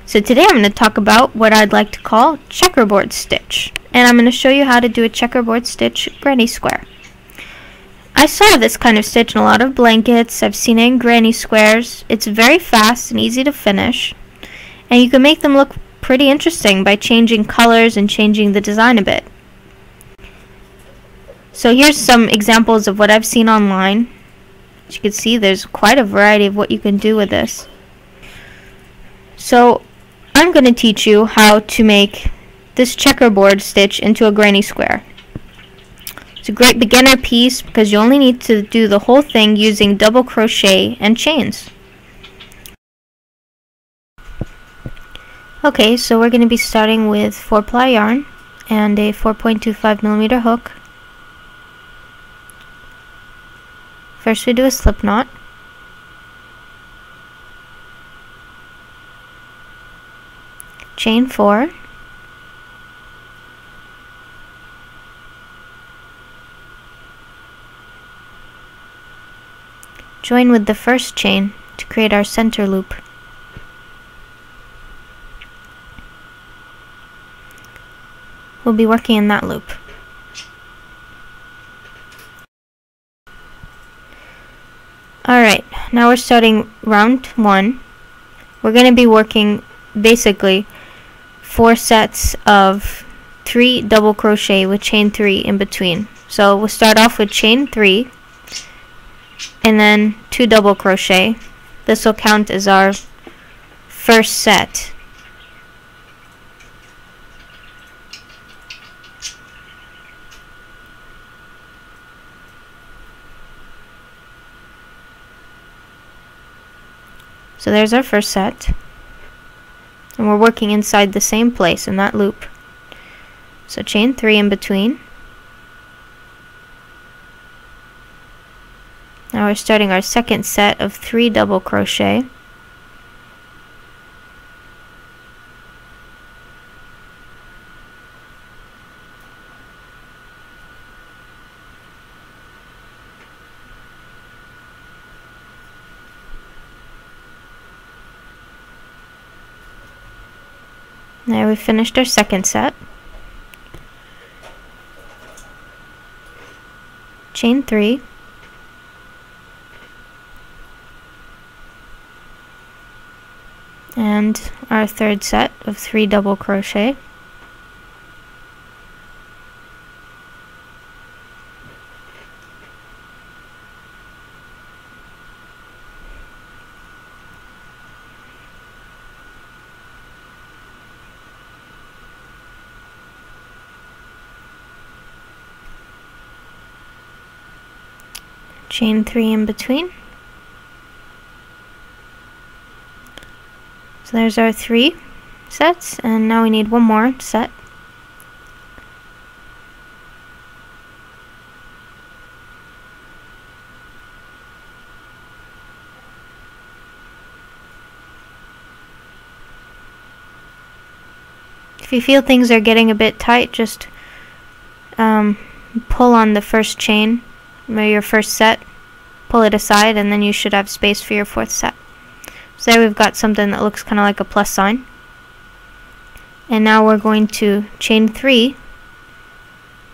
So today I'm going to talk about what I'd like to call checkerboard stitch, and I'm going to show you how to do a checkerboard stitch granny square. I saw this kind of stitch in a lot of blankets. I've seen it in granny squares. It's very fast and easy to finish, and you can make them look pretty interesting by changing colors and changing the design a bit. So here's some examples of what I've seen online. As you can see, there's quite a variety of what you can do with this. So I'm going to teach you how to make this checkerboard stitch into a granny square. It's a great beginner piece because you only need to do the whole thing using double crochet and chains. Okay, so we're going to be starting with 4-ply yarn and a 4.25mm hook. First we do a slip knot. Chain 4. Join with the first chain to create our center loop. We'll be working in that loop. Alright, now we're starting round 1. We're going to be working basically 4 sets of 3 double crochet with chain 3 in between. So we'll start off with chain 3 and then 2 double crochet. This will count as our first set. So there's our first set, and we're working inside the same place in that loop. So chain 3 in between. Now we're starting our second set of 3 double crochet. There we finished our second set. Chain 3. And our third set of 3 double crochet. Chain 3 in between. So there's our 3 sets, and now we need one more set. If you feel things are getting a bit tight, just pull on the first chain, or your first set, pull it aside, and then you should have space for your 4th set. So there we've got something that looks kind of like a plus sign. And now we're going to chain 3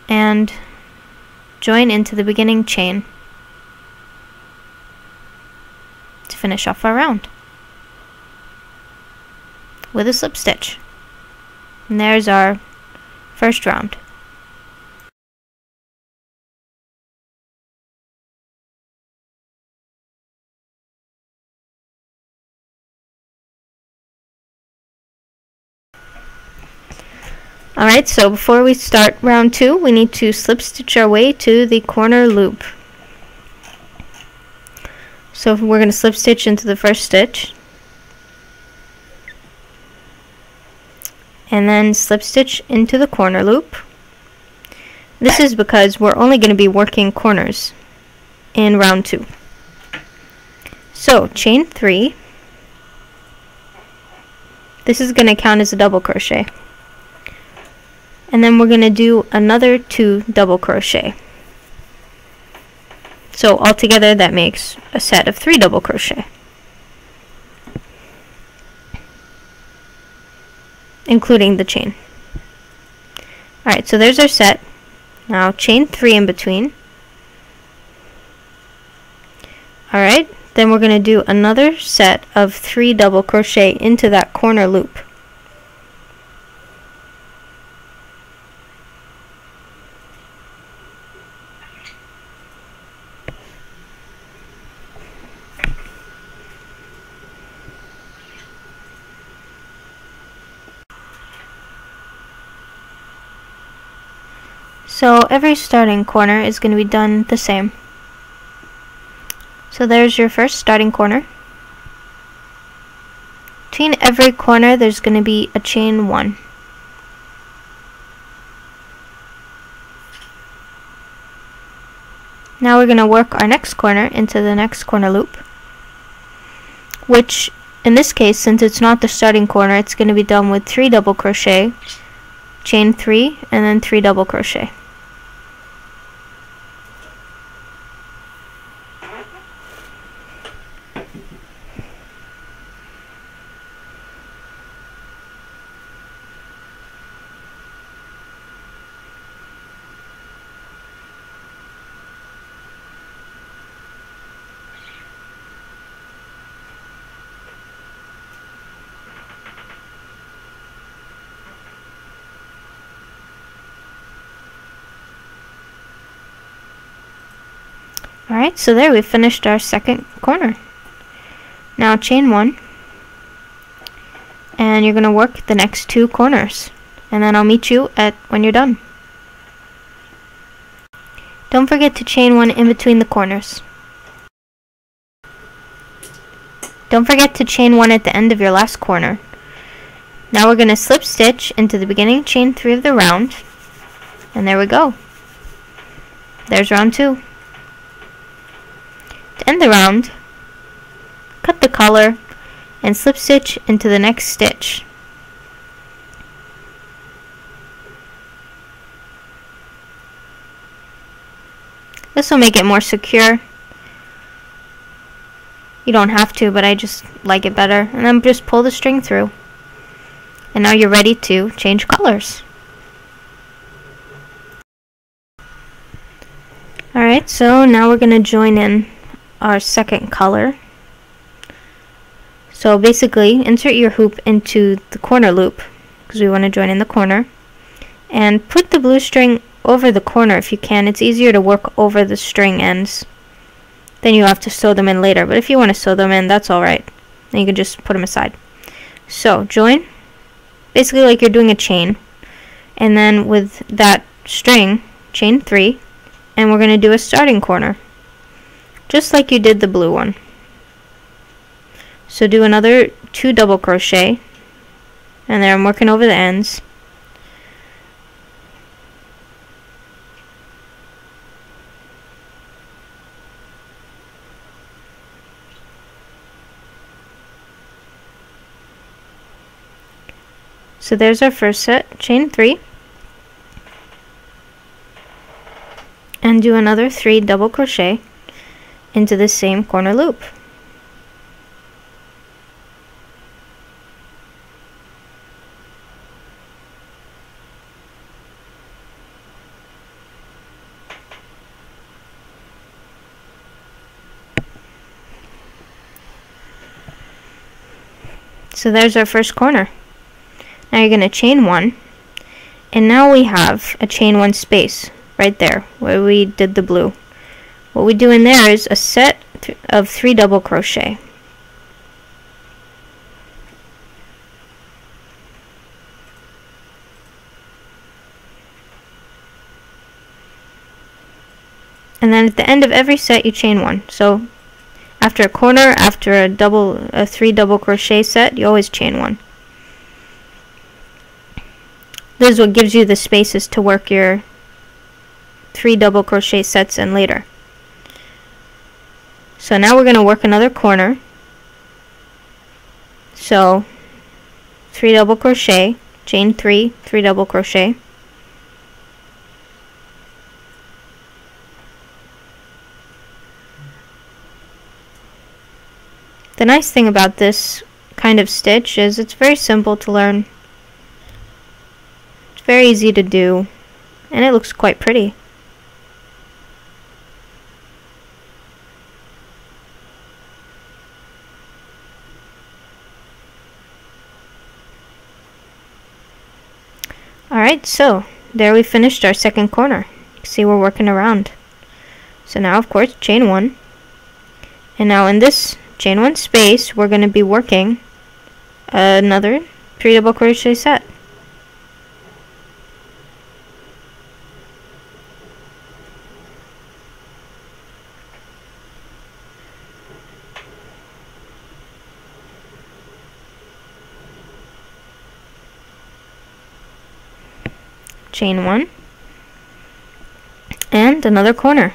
and join into the beginning chain to finish off our round with a slip stitch. And there's our first round. Alright, so before we start round 2, we need to slip stitch our way to the corner loop. So we're going to slip stitch into the first stitch, and then slip stitch into the corner loop. This is because we're only going to be working corners in round 2. So chain 3. This is going to count as a double crochet. And then we're going to do another 2 double crochet. So altogether that makes a set of 3 double crochet. including the chain. Alright, so there's our set. Now chain 3 in between. Alright, then we're going to do another set of 3 double crochet into that corner loop. So every starting corner is going to be done the same. So there's your first starting corner. Between every corner there's going to be a chain 1. Now we're going to work our next corner into the next corner loop, which in this case, since it's not the starting corner, it's going to be done with 3 double crochet, chain 3, and then 3 double crochet. Alright, so there we've finished our second corner. Now chain 1, and you're going to work the next 2 corners, and then I'll meet you at when you're done. Don't forget to chain 1 in between the corners. Don't forget to chain 1 at the end of your last corner. Now we're going to slip stitch into the beginning chain 3 of the round, and there we go. There's round 2. To end the round, cut the collar and slip stitch into the next stitch. This will make it more secure. You don't have to, but I just like it better. And then just pull the string through. And now you're ready to change colors. Alright, so now we're going to join in our second color. So basically, insert your hoop into the corner loop, because we want to join in the corner, and put the blue string over the corner if you can. It's easier to work over the string ends. Then you have to sew them in later, but if you want to sew them in, that's alright. Then you can just put them aside. So join, basically like you're doing a chain, and then with that string, chain 3, and we're going to do a starting corner, just like you did the blue one. So do another 2 double crochet, and there I'm working over the ends. So there's our first set, chain 3, and do another 3 double crochet into the same corner loop. So there's our first corner. Now you're going to chain 1, and now we have a chain 1 space right there where we did the blue. What we do in there is a set of 3 double crochet. And then at the end of every set you chain 1. So after a corner, after a 3 double crochet set, you always chain 1. This is what gives you the spaces to work your 3 double crochet sets in later. So now we're going to work another corner. So 3 double crochet, chain 3, 3 double crochet. The nice thing about this kind of stitch is it's very simple to learn. very easy to do, and it looks quite pretty. Alright, so there we finished our second corner. See, we're working around. So now, of course, chain 1. And now in this chain 1 space, we're going to be working another 3 double crochet set. Chain 1 and another corner.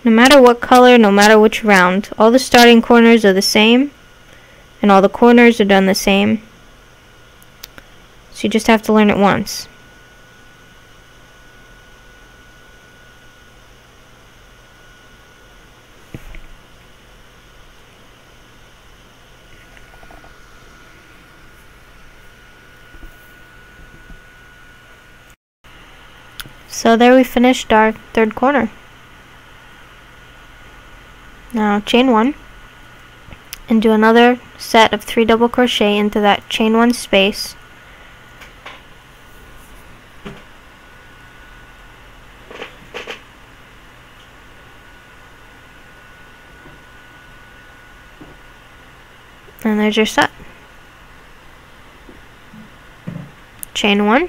No matter what color, no matter which round, all the starting corners are the same, and all the corners are done the same. So you just have to learn it once. So there we finished our third corner. Now chain 1 and do another set of 3 double crochet into that chain 1 space. And there's your set. Chain 1,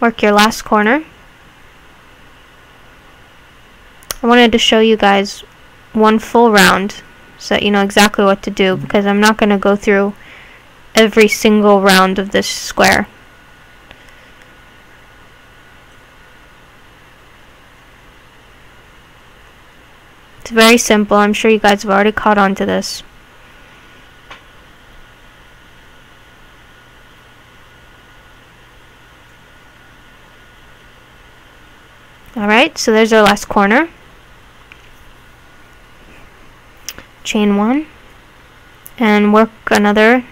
work your last corner. I wanted to show you guys one full round so that you know exactly what to do, because I'm not going to go through every single round of this square. It's very simple. I'm sure you guys have already caught on to this. Alright, so there's our last corner. Chain 1 and work another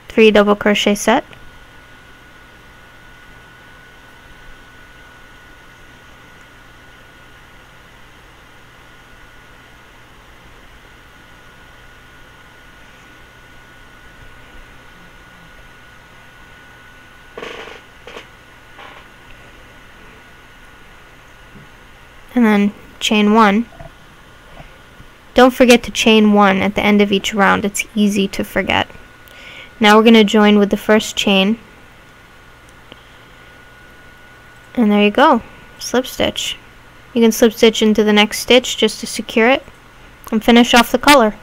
3 double crochet set. And then chain 1. Don't forget to chain 1 at the end of each round. It's easy to forget. Now we're going to join with the first chain. And there you go. Slip stitch. You can slip stitch into the next stitch just to secure it and finish off the color.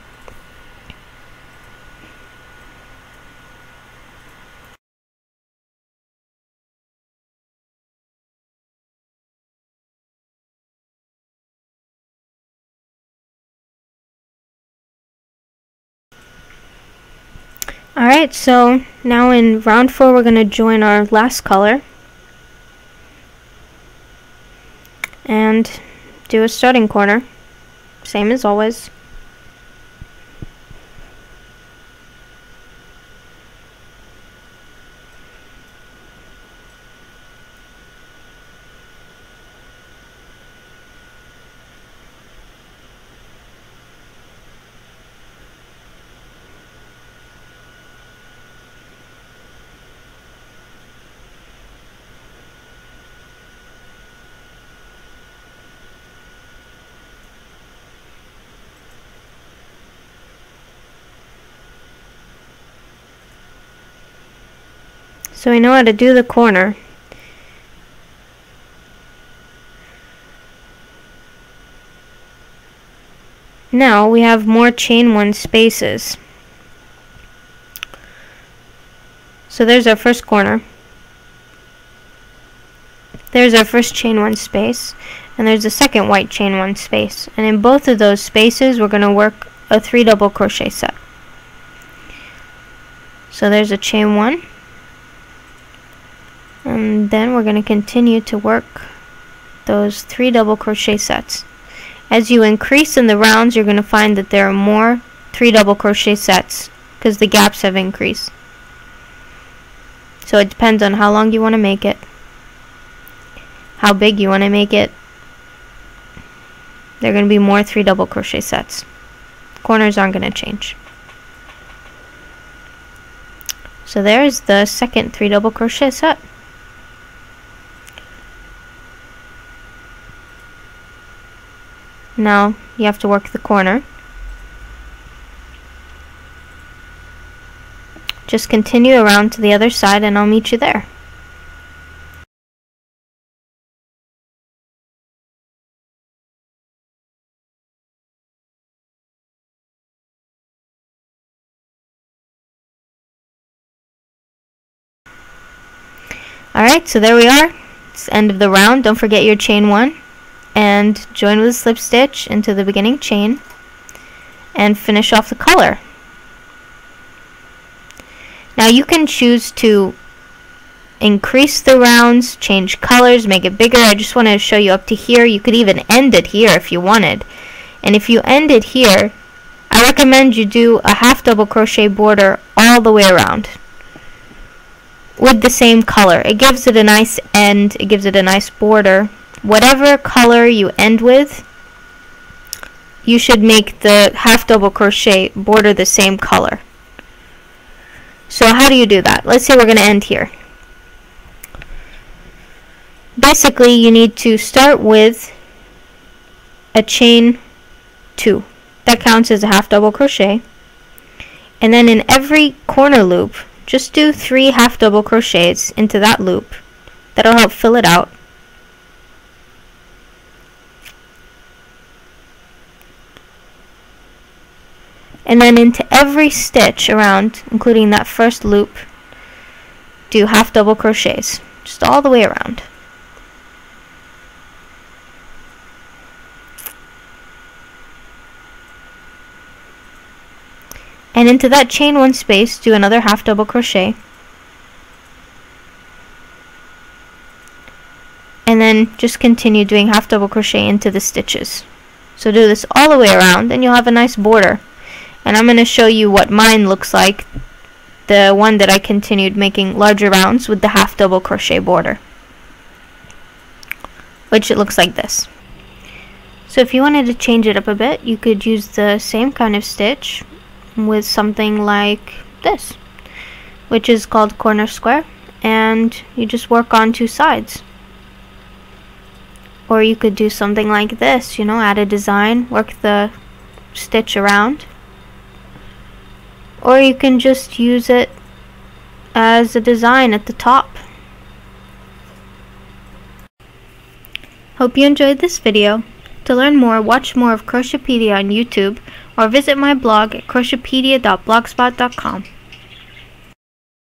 Alright, so now in round 4 we're going to join our last color and do a starting corner, same as always. So we know how to do the corner. Now we have more chain 1 spaces. So there's our first corner. there's our first chain 1 space, and there's a second white chain 1 space, and in both of those spaces we're going to work a 3 double crochet set. So there's a chain 1, and then we're going to continue to work those 3 double crochet sets. As you increase in the rounds, you're going to find that there are more 3 double crochet sets because the gaps have increased. So it depends on how long you want to make it, how big you want to make it. There are going to be more 3 double crochet sets. Corners aren't going to change. So there's the second 3 double crochet set. Now you have to work the corner. Just continue around to the other side and I'll meet you there. Alright, so there we are. It's the end of the round. Don't forget your chain 1 and join with a slip stitch into the beginning chain and finish off the color. Now you can choose to increase the rounds, change colors, make it bigger. I just wanted to show you up to here. You could even end it here if you wanted. And if you end it here, I recommend you do a half double crochet border all the way around with the same color. It gives it a nice end, it gives it a nice border. Whatever color you end with, you should make the half double crochet border the same color. So how do you do that? Let's say we're going to end here. Basically, you need to start with a chain 2. That counts as a half double crochet. And then in every corner loop, just do 3 half double crochets into that loop. That'll help fill it out. And then into every stitch around, including that first loop, do half double crochets, just all the way around. And into that chain 1 space, do another half double crochet. And then just continue doing half double crochet into the stitches. So do this all the way around and you'll have a nice border. And I'm going to show you what mine looks like, the one that I continued making larger rounds with the half double crochet border, which it looks like this. So if you wanted to change it up a bit, you could use the same kind of stitch with something like this, which is called corner square, and you just work on 2 sides. Or you could do something like this, you know, add a design, work the stitch around. Or you can just use it as a design at the top. Hope you enjoyed this video. To learn more, watch more of Crochetpedia on YouTube or visit my blog at crochetpedia.blogspot.com.